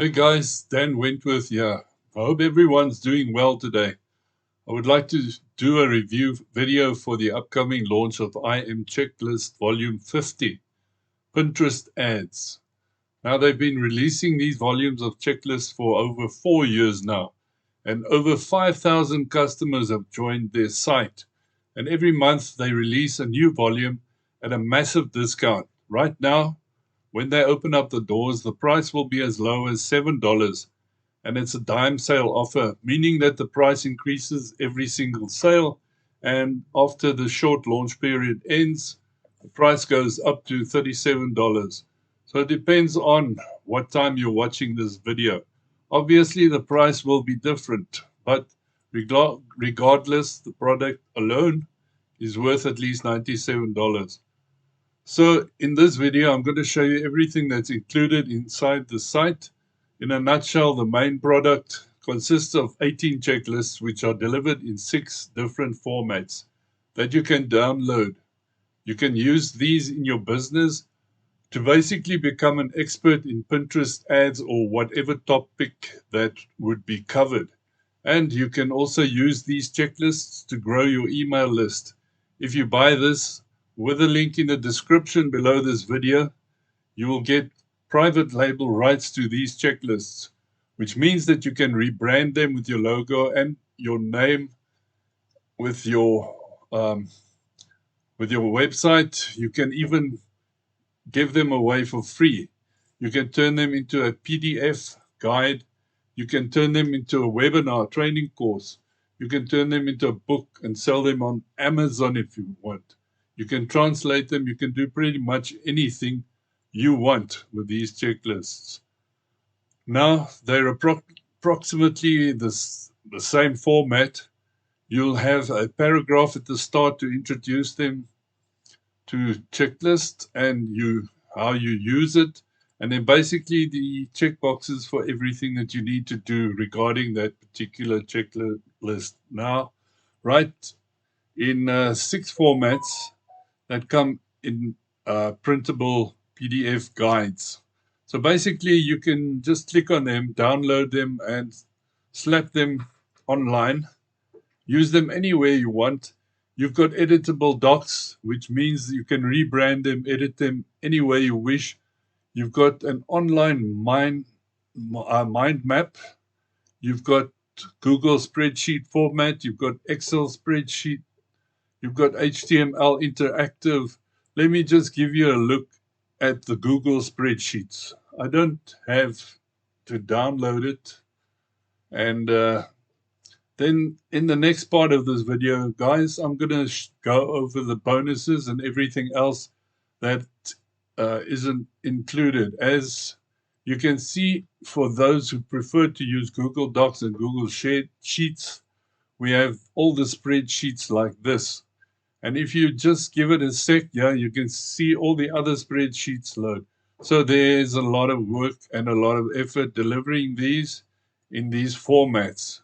Hey guys, Dan Wentworth here. I hope everyone's doing well today. I would like to do a review video for the upcoming launch of IM Checklist Volume 50, Pinterest Ads. Now they've been releasing these volumes of checklists for over 4 years now, and over 5,000 customers have joined their site. And every month they release a new volume at a massive discount. Right now, when they open up the doors, the price will be as low as $7, and it's a dime sale offer, meaning that the price increases every single sale. And after the short launch period ends, the price goes up to $37. So it depends on what time you're watching this video. Obviously, the price will be different, but regardless, the product alone is worth at least $97. So in this video, I'm going to show you everything that's included inside the site. In a nutshell, the main product consists of 18 checklists, which are delivered in 6 different formats that you can download. You can use these in your business to basically become an expert in Pinterest ads or whatever topic that would be covered. And you can also use these checklists to grow your email list. If you buy this with a link in the description below this video, you will get private label rights to these checklists, which means that you can rebrand them with your logo and your name with your website. You can even give them away for free. You can turn them into a PDF guide. You can turn them into a webinar training course. You can turn them into a book and sell them on Amazon if you want. You can translate them. You can do pretty much anything you want with these checklists. Now, they're approximately the same format. You'll have a paragraph at the start to introduce them to checklist and how you use it, and then basically the checkboxes for everything that you need to do regarding that particular checklist. Now, right in 6 formats that come in printable PDF guides. So basically, you can just click on them, download them, and slap them online. Use them anywhere you want. You've got editable docs, which means you can rebrand them, edit them any way you wish. You've got an online mind map. You've got Google spreadsheet format. You've got Excel spreadsheet. You've got HTML interactive. Let me just give you a look at the Google spreadsheets. I don't have to download it. And then in the next part of this video, guys, I'm going to go over the bonuses and everything else that isn't included. As you can see, for those who prefer to use Google Docs and Google Sheets, we have all the spreadsheets like this. And if you just give it a sec, you can see all the other spreadsheets load. So there's a lot of work and a lot of effort delivering these in these formats.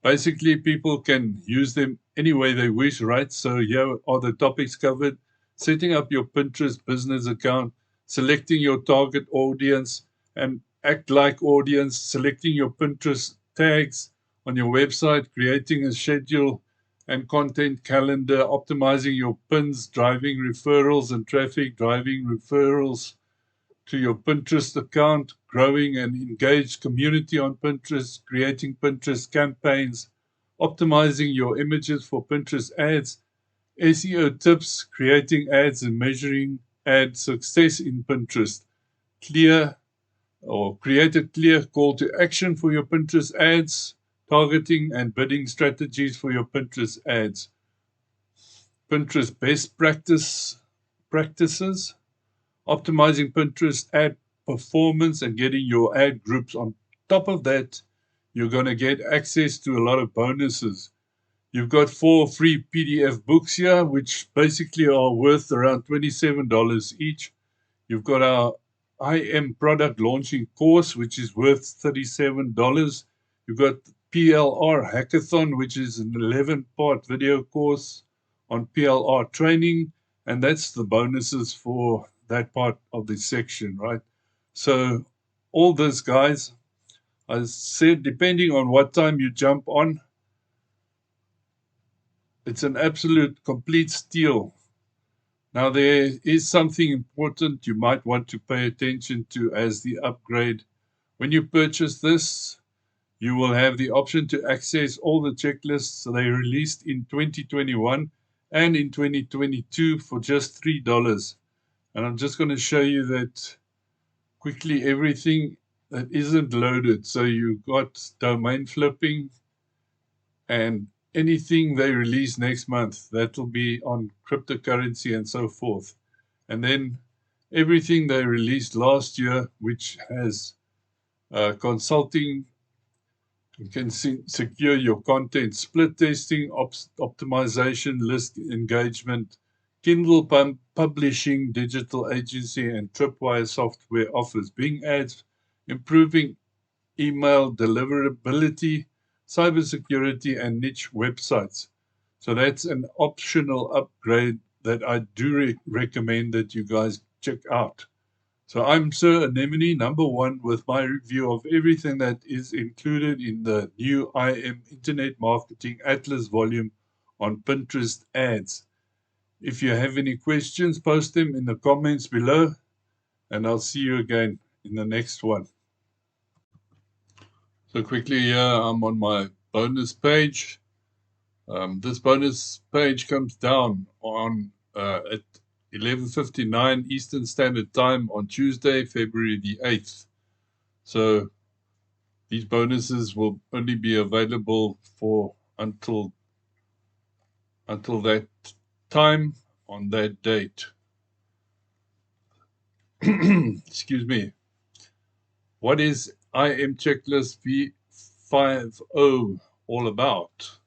Basically, people can use them any way they wish, right? So here are the topics covered: setting up your Pinterest business account, selecting your target audience and act like audience, selecting your Pinterest tags on your website, creating a schedule and content calendar, optimizing your pins, driving referrals and traffic, driving referrals to your Pinterest account, growing an engaged community on Pinterest, creating Pinterest campaigns, optimizing your images for Pinterest ads, SEO tips, creating ads and measuring ad success in Pinterest, create a clear call to action for your Pinterest ads, targeting and bidding strategies for your Pinterest ads, Pinterest best practices, optimizing Pinterest ad performance and getting your ad groups. On top of that, you're going to get access to a lot of bonuses. You've got 4 free PDF books here, which basically are worth around $27 each. You've got our IM product launching course, which is worth $37. You've got PLR Hackathon, which is an 11-part video course on PLR training, and that's the bonuses for that part of the section, right? So all this, guys, I said, depending on what time you jump on, it's an absolute complete steal. Now, there is something important you might want to pay attention to as the upgrade. When you purchase this, you will have the option to access all the checklists they released in 2021 and in 2022 for just $3. And I'm just going to show you that quickly everything that isn't loaded. So you've got domain flipping and anything they release next month, that will be on cryptocurrency and so forth. And then everything they released last year, which has consulting, you can secure your content, split testing, optimization, list engagement, Kindle publishing, digital agency, and Tripwire software offers, Bing ads, improving email deliverability, cybersecurity, and niche websites. So that's an optional upgrade that I do recommend that you guys check out. So I'm Sir Anemone, number one, with my review of everything that is included in the new IM Internet Marketing Atlas volume on Pinterest ads. If you have any questions, post them in the comments below, and I'll see you again in the next one. So quickly here, I'm on my bonus page. This bonus page comes down on at 11:59 Eastern Standard Time on Tuesday, February the 8th. So these bonuses will only be available for until that time on that date. Excuse me. What is IM Checklist V50 all about?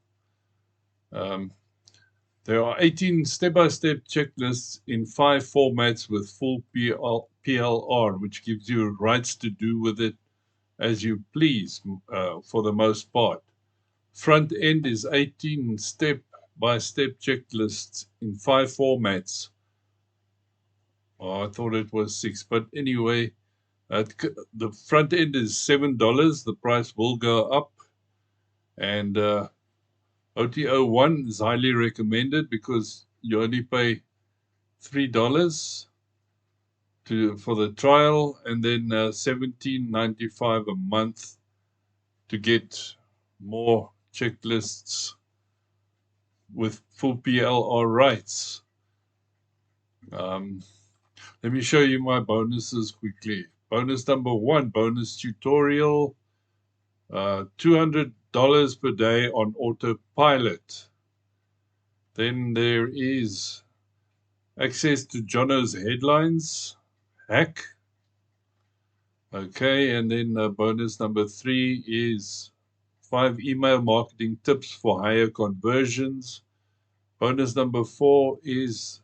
There are 18 step-by-step checklists in 5 formats with full PLR, which gives you rights to do with it as you please for the most part. Front end is 18 step-by-step checklists in 5 formats. Oh, I thought it was 6, but anyway, the front end is $7. The price will go up, and OTO1 is highly recommended because you only pay $3 for the trial, and then $17.95 a month to get more checklists with full PLR rights. Let me show you my bonuses quickly. Bonus number 1, bonus tutorial, $200 per day on autopilot. Then there is access to Jono's headlines hack. Okay, and then bonus number 3 is 5 email marketing tips for higher conversions. Bonus number 4 is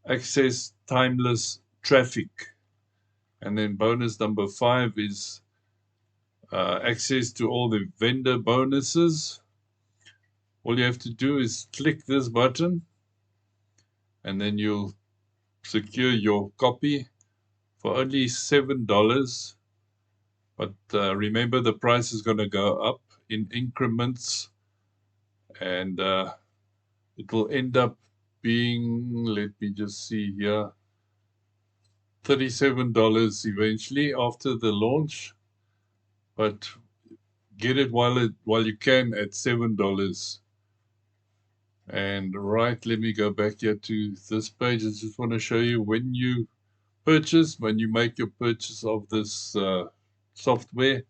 access timeless traffic. And then bonus number 5 is access to all the vendor bonuses. All you have to do is click this button, and then you'll secure your copy for only $7. But remember, the price is going to go up in increments, and it will end up being, let me just see here, $37 eventually after the launch. But get it while you can at $7. And right, let me go back here to this page. I just want to show you when you make your purchase of this software,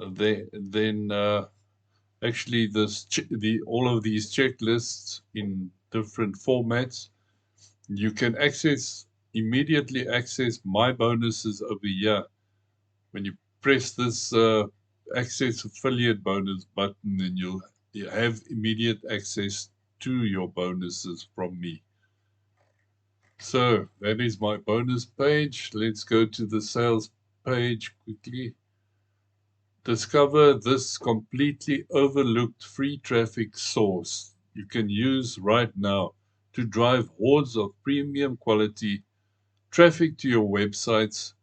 then actually all of these checklists in different formats, you can immediately access my bonuses over here. When you press this access affiliate bonus button, then you have immediate access to your bonuses from me. So that is my bonus page. Let's go to the sales page quickly. Discover this completely overlooked free traffic source you can use right now to drive hordes of premium quality traffic to your websites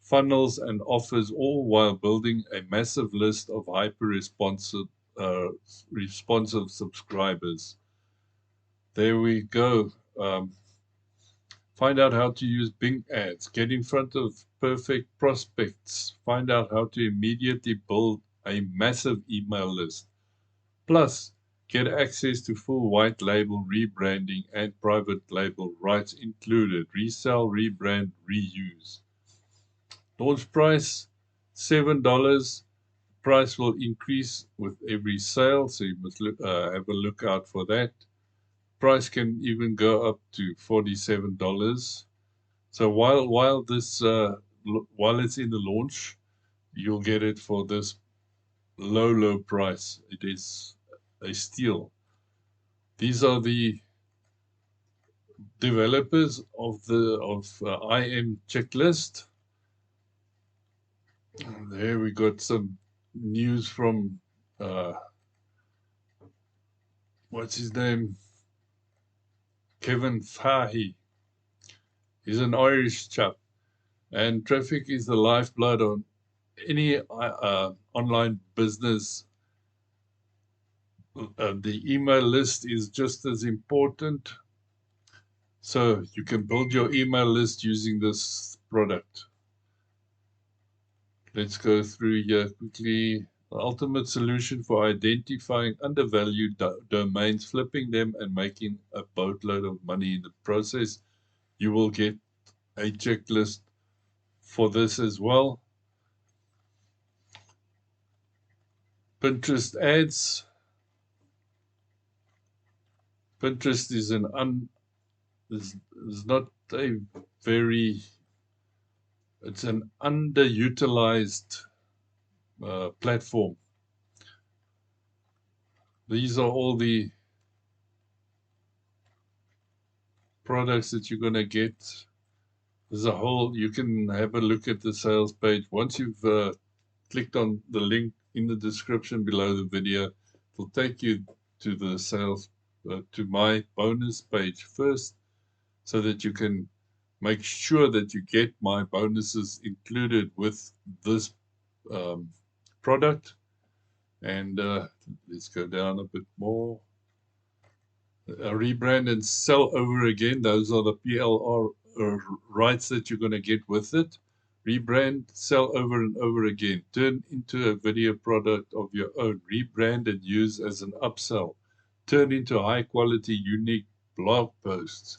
funnels, and offers, all while building a massive list of hyper-responsive responsive subscribers. There we go. Find out how to use Bing ads. Get in front of perfect prospects. Find out how to immediately build a massive email list. Plus, get access to full white label rebranding and private label rights included. Resell, rebrand, reuse. Launch price $7. Price will increase with every sale, so you must have a look out for that. Price can even go up to $47. So while this while it's in the launch, you'll get it for this low price. It is a steal. These are the developers of IM Checklist. And there we got some news from what's his name? Kevin Fahey. He's an Irish chap, and traffic is the lifeblood on any online business. The email list is just as important. So you can build your email list using this product. Let's go through here quickly. The ultimate solution for identifying undervalued domains, flipping them, and making a boatload of money in the process. You will get a checklist for this as well. Pinterest ads. Pinterest is not a very, it's an underutilized platform. These are all the products that you're going to get. There's a whole, you can have a look at the sales page. Once you've clicked on the link in the description below the video, it will take you to the sales, to my bonus page first, so that you can make sure that you get my bonuses included with this product. And let's go down a bit more. Rebrand and sell over again. Those are the PLR rights that you're going to get with it. Rebrand, sell over and over again. Turn into a video product of your own. Rebrand and use as an upsell. Turn into high quality, unique blog posts.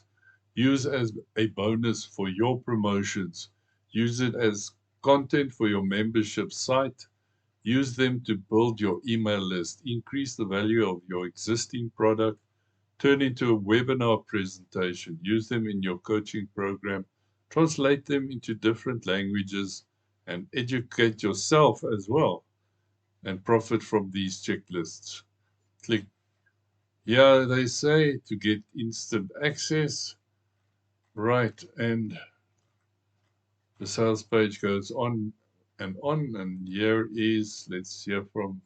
Use as a bonus for your promotions. Use it as content for your membership site. Use them to build your email list. Increase the value of your existing product. Turn into a webinar presentation. Use them in your coaching program. Translate them into different languages and educate yourself as well, and profit from these checklists. Click here, they say, to get instant access. Right, and the sales page goes on, and here is, let's hear from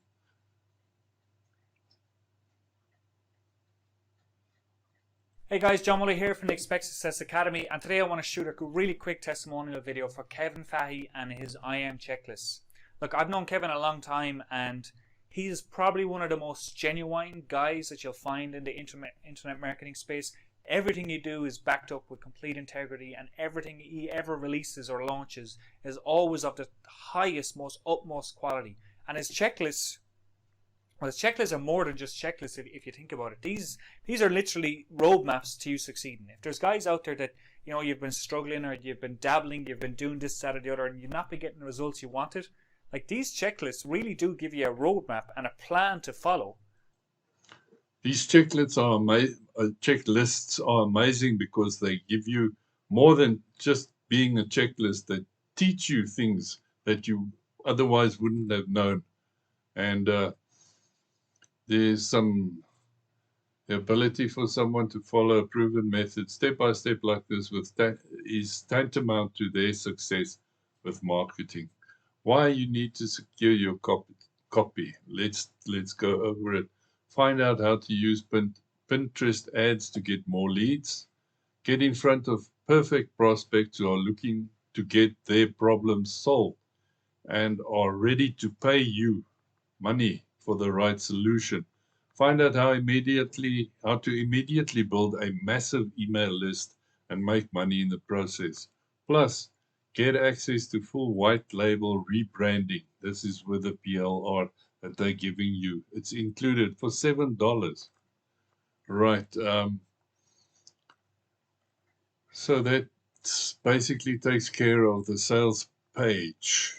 Hey guys, John Muller here from the Expect Success Academy, and today I want to shoot a really quick testimonial video for Kevin Fahey and his IM checklists. Look, I've known Kevin a long time, and he's probably one of the most genuine guys that you'll find in the internet marketing space. Everything he do is backed up with complete integrity, and everything he ever releases or launches is always of the highest, most utmost quality. And his checklists, well, his checklists are more than just checklists if you think about it. These are literally roadmaps to you succeeding. If there's guys out there that, you know, you've been struggling or you've been dabbling, you've been doing this, that, or the other, and you've not been getting the results you wanted, like, these checklists really do give you a roadmap and a plan to follow. These checklists are amazing because they give you more than just being a checklist. They teach you things that you otherwise wouldn't have known. And there's the ability for someone to follow a proven method step by step like this is tantamount to their success with marketing. Why you need to secure your copy. Let's go over it. Find out how to use Pinterest ads to get more leads. Get in front of perfect prospects who are looking to get their problems solved and are ready to pay you money for the right solution. Find out how to immediately build a massive email list and make money in the process. Plus, get access to full white label rebranding. This is with the PLR that they're giving you. It's included for $7. Right. So that basically takes care of the sales page.